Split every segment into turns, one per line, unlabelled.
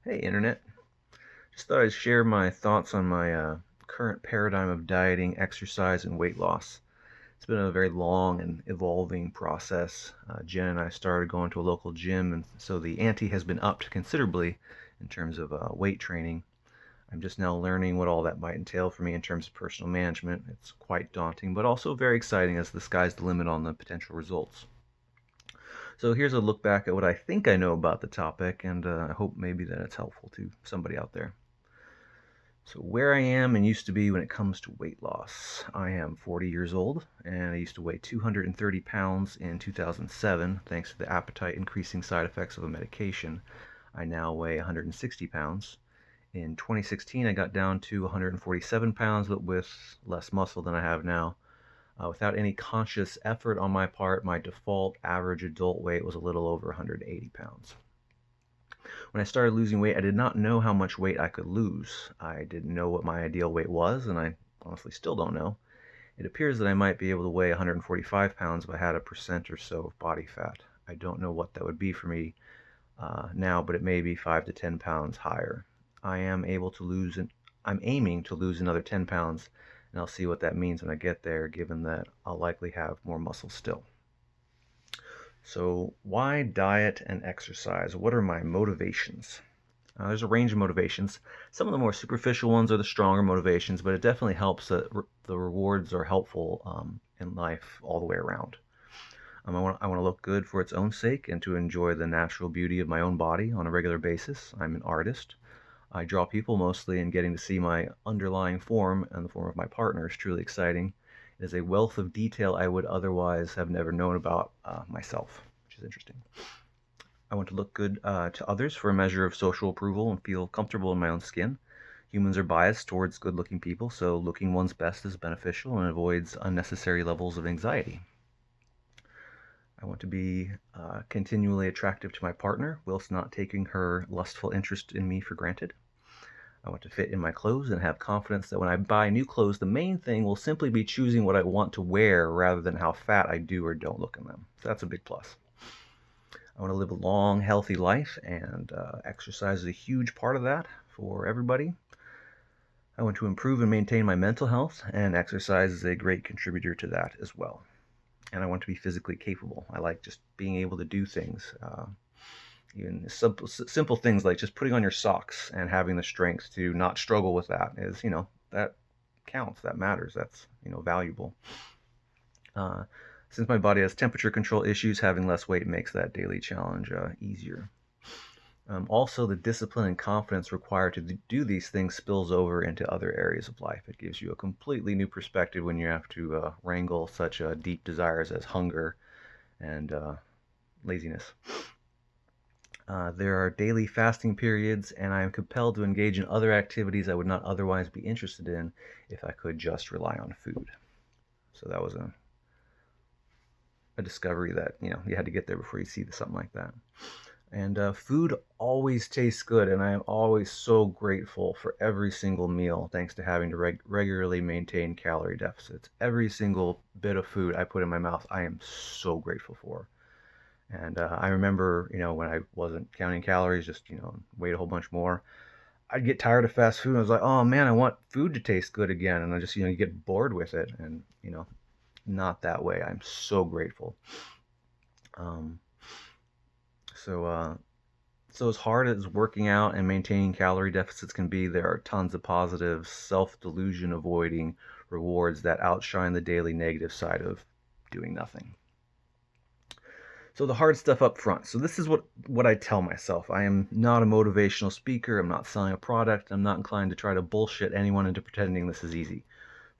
Hey, Internet. Just thought I'd share my thoughts on my current paradigm of dieting, exercise, and weight loss. It's been a very long and evolving process. Jen and I started going to a local gym, and so the ante has been upped considerably in terms of weight training. I'm just now learning what all that might entail for me in terms of personal management. It's quite daunting, but also very exciting as the sky's the limit on the potential results. So here's a look back at what I think I know about the topic, and I hope maybe that it's helpful to somebody out there. So, where I am and used to be when it comes to weight loss. I am 40 years old and I used to weigh 230 pounds in 2007 thanks to the appetite increasing side effects of a medication. I now weigh 160 pounds. In 2016, I got down to 147 pounds, but with less muscle than I have now. Without any conscious effort on my part, my default average adult weight was a little over 180 pounds. When I started losing weight, I did not know how much weight I could lose. I didn't know what my ideal weight was, and I honestly still don't know. It appears that I might be able to weigh 145 pounds if I had a percent or so of body fat. I don't know what that would be for me now, but it may be 5 to 10 pounds higher. I am able to lose, I'm aiming to lose another 10 pounds, and I'll see what that means when I get there, given that I'll likely have more muscle still. So, why diet and exercise? What are my motivations? There's a range of motivations. Some of the more superficial ones are the stronger motivations, but it definitely helps that the rewards are helpful in life all the way around. I want to look good for its own sake and to enjoy the natural beauty of my own body on a regular basis. I'm an artist. I draw people mostly, and getting to see my underlying form in the form of my partner is truly exciting. It is a wealth of detail I would otherwise have never known about myself, which is interesting. I want to look good to others for a measure of social approval and feel comfortable in my own skin. Humans are biased towards good looking people, so looking one's best is beneficial and avoids unnecessary levels of anxiety. I want to be continually attractive to my partner, whilst not taking her lustful interest in me for granted. I want to fit in my clothes and have confidence that when I buy new clothes, the main thing will simply be choosing what I want to wear rather than how fat I do or don't look in them. So that's a big plus. I want to live a long, healthy life, and exercise is a huge part of that for everybody. I want to improve and maintain my mental health, and exercise is a great contributor to that as well. And I want to be physically capable. I like just being able to do things. Even simple things like just putting on your socks and having the strength to not struggle with that is, that counts. That matters. That's, valuable. Uh, since my body has temperature control issues, having less weight makes that daily challenge easier. Also, the discipline and confidence required to do these things spills over into other areas of life. It gives you a completely new perspective when you have to wrangle such deep desires as hunger and laziness. There are daily fasting periods, and I am compelled to engage in other activities I would not otherwise be interested in if I could just rely on food. So that was a discovery that you had to get there before you see something like that. And food always tastes good, and I am always so grateful for every single meal, thanks to having to regularly maintain calorie deficits. Every single bit of food I put in my mouth, I am so grateful for. And I remember, when I wasn't counting calories, just, weighed a whole bunch more, I'd get tired of fast food. And I was like, oh man, I want food to taste good again. And I just, you get bored with it. And, not that way. I'm so grateful. Um, so, uh, So, as hard as working out and maintaining calorie deficits can be, there are tons of positive, self delusion avoiding rewards that outshine the daily negative side of doing nothing. So, the hard stuff up front. So, this is what I tell myself. I am not a motivational speaker. I'm not selling a product. I'm not inclined to try to bullshit anyone into pretending this is easy.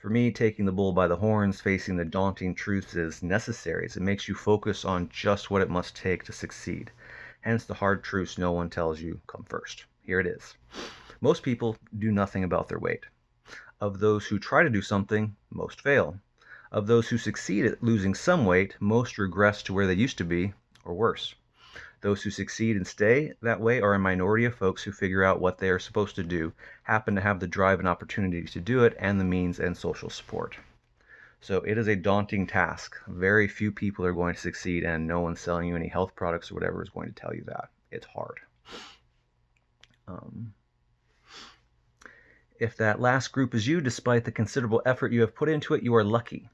For me, taking the bull by the horns, facing the daunting truths is necessary, as it makes you focus on just what it must take to succeed. Hence, the hard truths no one tells you come first. Here it is. Most people do nothing about their weight. Of those who try to do something, most fail. Of those who succeed at losing some weight, most regress to where they used to be, or worse. Those who succeed and stay that way are a minority of folks who figure out what they are supposed to do, happen to have the drive and opportunity to do it, and the means and social support. So it is a daunting task. Very few people are going to succeed, and no one selling you any health products or whatever is going to tell you that. It's hard. If that last group is you, despite the considerable effort you have put into it, you are lucky.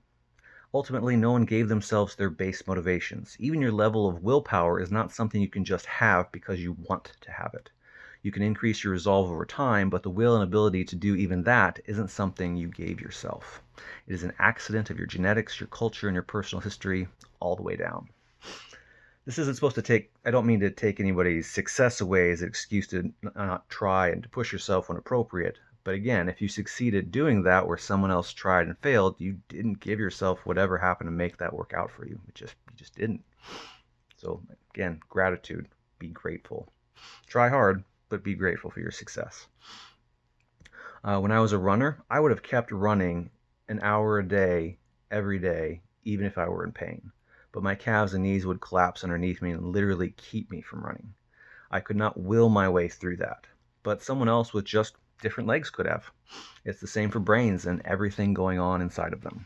Ultimately, no one gave themselves their base motivations. Even your level of willpower is not something you can just have because you want to have it. You can increase your resolve over time, but the will and ability to do even that isn't something you gave yourself. It is an accident of your genetics, your culture, and your personal history all the way down. This isn't supposed to take, I don't mean to take anybody's success away as an excuse to not try and to push yourself when appropriate. But again, if you succeed at doing that where someone else tried and failed, you didn't give yourself whatever happened to make that work out for you. You just didn't. So again, gratitude, be grateful. Try hard, but be grateful for your success. When I was a runner, I would have kept running an hour a day, every day, even if I were in pain. But my calves and knees would collapse underneath me and literally keep me from running. I could not will my way through that. But someone else with just different legs could have. It's the same for brains and everything going on inside of them.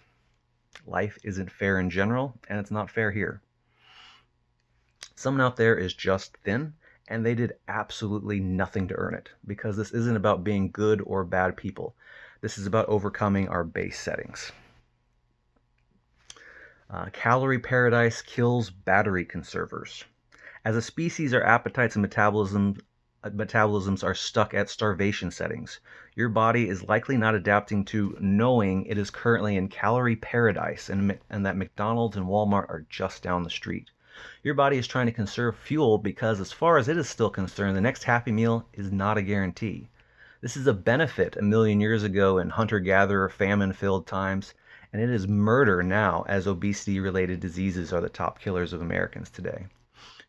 Life isn't fair in general, and it's not fair here. Someone out there is just thin, and they did absolutely nothing to earn it, because this isn't about being good or bad people. This is about overcoming our base settings. Calorie paradise kills battery conservers. As a species, our appetites and metabolisms are stuck at starvation settings. Your body is likely not adapting to knowing it is currently in calorie paradise and that McDonald's and Walmart are just down the street. Your body is trying to conserve fuel because, as far as it is still concerned, the next Happy Meal is not a guarantee. This is a benefit a million years ago in hunter-gatherer, famine-filled times, and it is murder now as obesity-related diseases are the top killers of Americans today.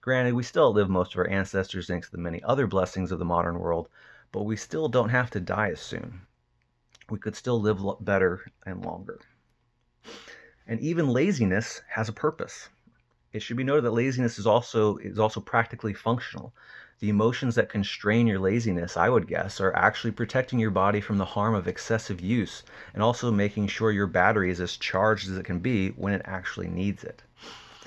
Granted, we still outlive most of our ancestors thanks to the many other blessings of the modern world, but we still don't have to die as soon. We could still live better and longer. And even laziness has a purpose. It should be noted that laziness is also practically functional. The emotions that constrain your laziness, I would guess, are actually protecting your body from the harm of excessive use and also making sure your battery is as charged as it can be when it actually needs it.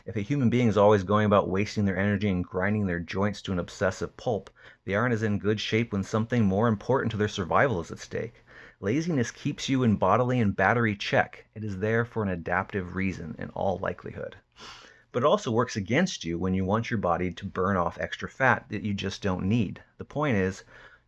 If a human being is always going about wasting their energy and grinding their joints to an obsessive pulp, they aren't as in good shape when something more important to their survival is at stake. Laziness keeps you in bodily and battery check. It is there for an adaptive reason in all likelihood. But it also works against you when you want your body to burn off extra fat that you just don't need. The point is,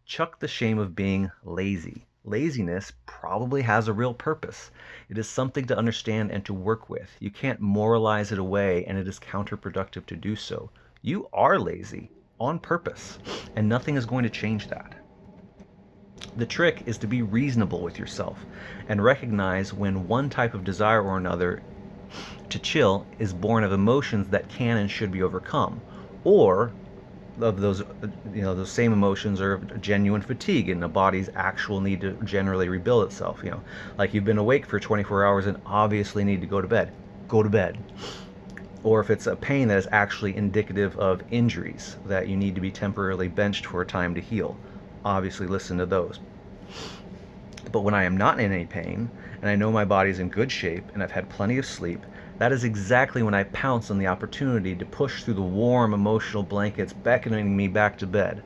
chuck the shame of being lazy. Laziness probably has a real purpose. It is something to understand and to work with. You can't moralize it away, and it is counterproductive to do so. You are lazy on purpose, and nothing is going to change that. The trick is to be reasonable with yourself and recognize when one type of desire or another to chill is born of emotions that can and should be overcome, or of those same emotions are genuine fatigue and the body's actual need to generally rebuild itself. Like you've been awake for 24 hours and obviously need to go to bed. Go to bed. Or if it's a pain that is actually indicative of injuries that you need to be temporarily benched for a time to heal, obviously listen to those. But when I am not in any pain and I know my body's in good shape and I've had plenty of sleep, that is exactly when I pounce on the opportunity to push through the warm emotional blankets beckoning me back to bed.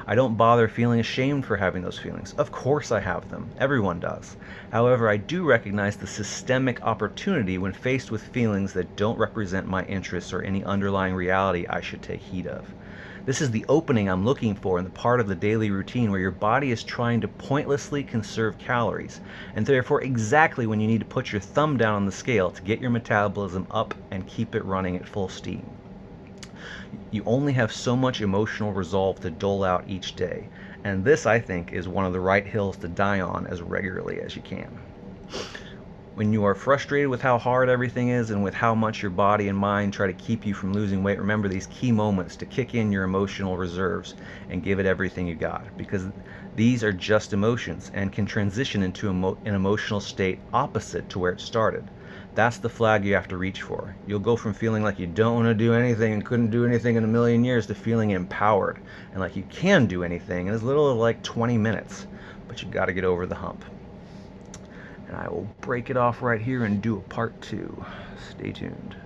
I don't bother feeling ashamed for having those feelings. Of course I have them. Everyone does. However, I do recognize the systemic opportunity when faced with feelings that don't represent my interests or any underlying reality I should take heed of. This is the opening I'm looking for in the part of the daily routine where your body is trying to pointlessly conserve calories, and therefore exactly when you need to put your thumb down on the scale to get your metabolism up and keep it running at full steam. You only have so much emotional resolve to dole out each day, and this, I think, is one of the right hills to die on as regularly as you can. When you are frustrated with how hard everything is and with how much your body and mind try to keep you from losing weight, remember these key moments to kick in your emotional reserves and give it everything you got, because these are just emotions and can transition into an emotional state opposite to where it started. That's the flag you have to reach for. You'll go from feeling like you don't want to do anything and couldn't do anything in a million years to feeling empowered and like you can do anything in as little as like 20 minutes, but you got to get over the hump. And I will break it off right here and do a part 2. Stay tuned.